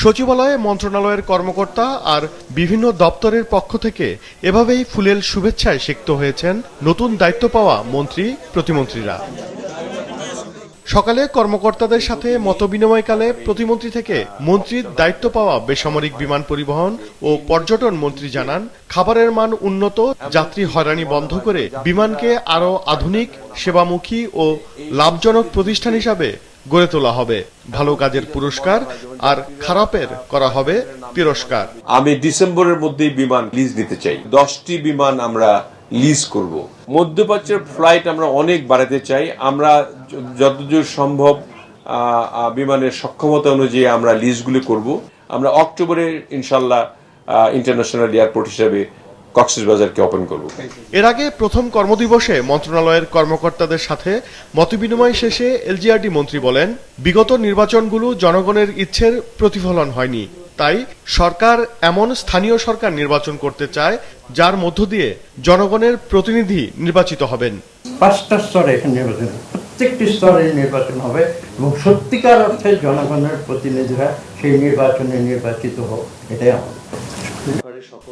সচিবালয়ে মন্ত্রণালয়ের কর্মকর্তা আর বিভিন্ন দপ্তরের পক্ষ থেকে এভাবেই ফুলেল শুভেচ্ছায় সিক্ত হয়েছেন নতুন দায়িত্ব পাওয়া মন্ত্রী প্রতিমন্ত্রীরা। সকালে কর্মকর্তাদের সাথে মতবিনিময়কালে প্রতিমন্ত্রী থেকে মন্ত্রীর দায়িত্ব পাওয়া বেসামরিক বিমান পরিবহন ও পর্যটন মন্ত্রী জানান, খাবারের মান উন্নত, যাত্রী হয়রানি বন্ধ করে বিমানকে আরও আধুনিক, সেবামুখী ও লাভজনক প্রতিষ্ঠান হিসাবে গড়ে তোলা হবে। ভালো কাজের পুরস্কার আর খারাপের করা হবে তিরস্কার। আমি ডিসেম্বরের মধ্যেই বিমান লিজ নিতে চাই। 10টি বিমান আমরা লিজ করব। মধ্যপ্রাচ্যের ফ্লাইট আমরা অনেক বাড়াতে চাই। আমরা যতদূর সম্ভব বিমানের সক্ষমতা অনুযায়ী আমরা লিজগুলি করব। আমরা অক্টোবরে ইনশাল্লাহ ইন্টারন্যাশনাল এয়ারপোর্ট হিসেবে কক্সবাজারকে ওপেন করব। এর আগে প্রথম কর্মদিবসে মন্ত্রণালয়ের কর্মকর্তাদের সাথে মতবিনিময় শেষে এলজিআরডি মন্ত্রী বলেন, বিগত নির্বাচনগুলো জনগণের ইচ্ছের প্রতিফলন হয়নি। তাই সরকার এমন স্থানীয় সরকার নির্বাচন করতে চায় যার মধ্য দিয়ে জনগণের প্রতিনিধি নির্বাচিত হবেন। 5টা স্তরে নির্বাচন, প্রত্যেকটি স্তরে নির্বাচন হবে এবং সত্যিকার অর্থে জনগণের প্রতিনিধিরা সেই নির্বাচনে নির্বাচিত হোক, এটাই আমাদের।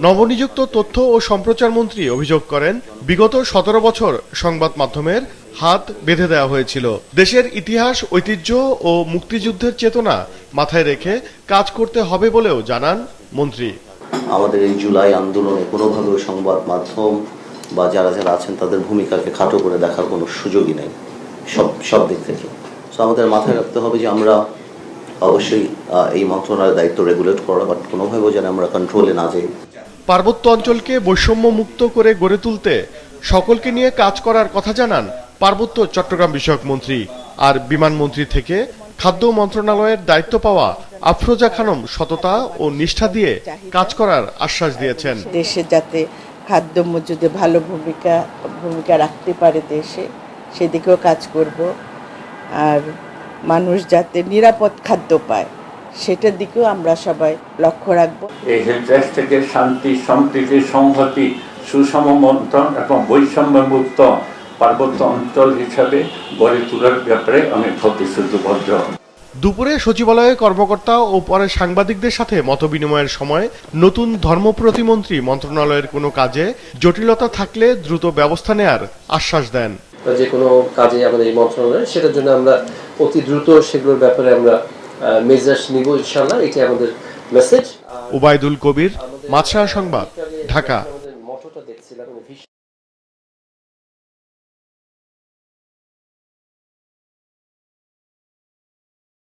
নবনিযুক্ত তথ্য ও সম্প্রচার মন্ত্রী অভিযোগ করেন, বিগত 17 বছর সংবাদ মাধ্যমের হাত বেঁধে দেওয়া হয়েছিল। দেশের ইতিহাস, ঐতিহ্য ও মুক্তিযুদ্ধের চেতনা মাথায় রেখে কাজ করতে হবে বলেও জানান মন্ত্রী। আমাদের এই জুলাই আন্দোলনে কোনোভাবেও সংবাদ মাধ্যম বা যারা যারা আছেন তাদের ভূমিকাকে খাটো করে দেখার কোনো সুযোগই নেই সব দিক থেকে। তো আমাদের মাথায় রাখতে হবে যে আমরা অবশ্যই এই মন্ত্রণালয়ের দায়িত্ব রেগুলেট করা, বাট কোনোভাবেও যেন আমরা কন্ট্রোলে না যাই। পার্বত্য অঞ্চলকে বৈষম্য মুক্ত করে গড়ে তুলতে সকলকে নিয়ে কাজ করার কথা জানান পার্বত্য চট্টগ্রাম বিষয়ক মন্ত্রী। আর বিমান মন্ত্রী থেকে খাদ্য মন্ত্রণালয়ের দায়িত্ব পাওয়া আফরোজা খানম সততা ও নিষ্ঠা দিয়ে কাজ করার আশ্বাস দিয়েছেন। দেশে যাতে খাদ্য মজুদে ভালো ভূমিকা রাখতে পারে দেশে, সেদিকেও কাজ করব। আর মানুষ যাতে নিরাপদ খাদ্য পায় সেটার দিকেও আমরা সবাই লক্ষ্য রাখব। এই দেশ থেকে শান্তি, সম্প্রীতি, সংহতি, সুষম বন্টন এবং বৈষম্য মুক্ত পার্বত্য অঞ্চল হিসাবে গড়ে তোলার ব্যাপারে আমি প্রতিশ্রুতিবদ্ধ। দুপুরে সচিবালয়ে কর্মকর্তা ও পরে সাংবাদিকদের সাথে মতবিনিময়ের সময় নতুন ধর্ম প্রতিমন্ত্রী মন্ত্রণালয়ের কোনো কাজে জটিলতা থাকলে দ্রুত ব্যবস্থা নেয়ার আশ্বাস দেন। যে কোনো কাজে আমাদের এই মন্ত্রণালয়, সেটার জন্য আমরা অতি দ্রুত সেগুলোর ব্যাপারে আমরা মেজার্স নিব ইনশাআল্লাহ, এটি আমাদের মেসেজ। ওবায়দুল কবির, মাছরাঙা সংবাদ, ঢাকা।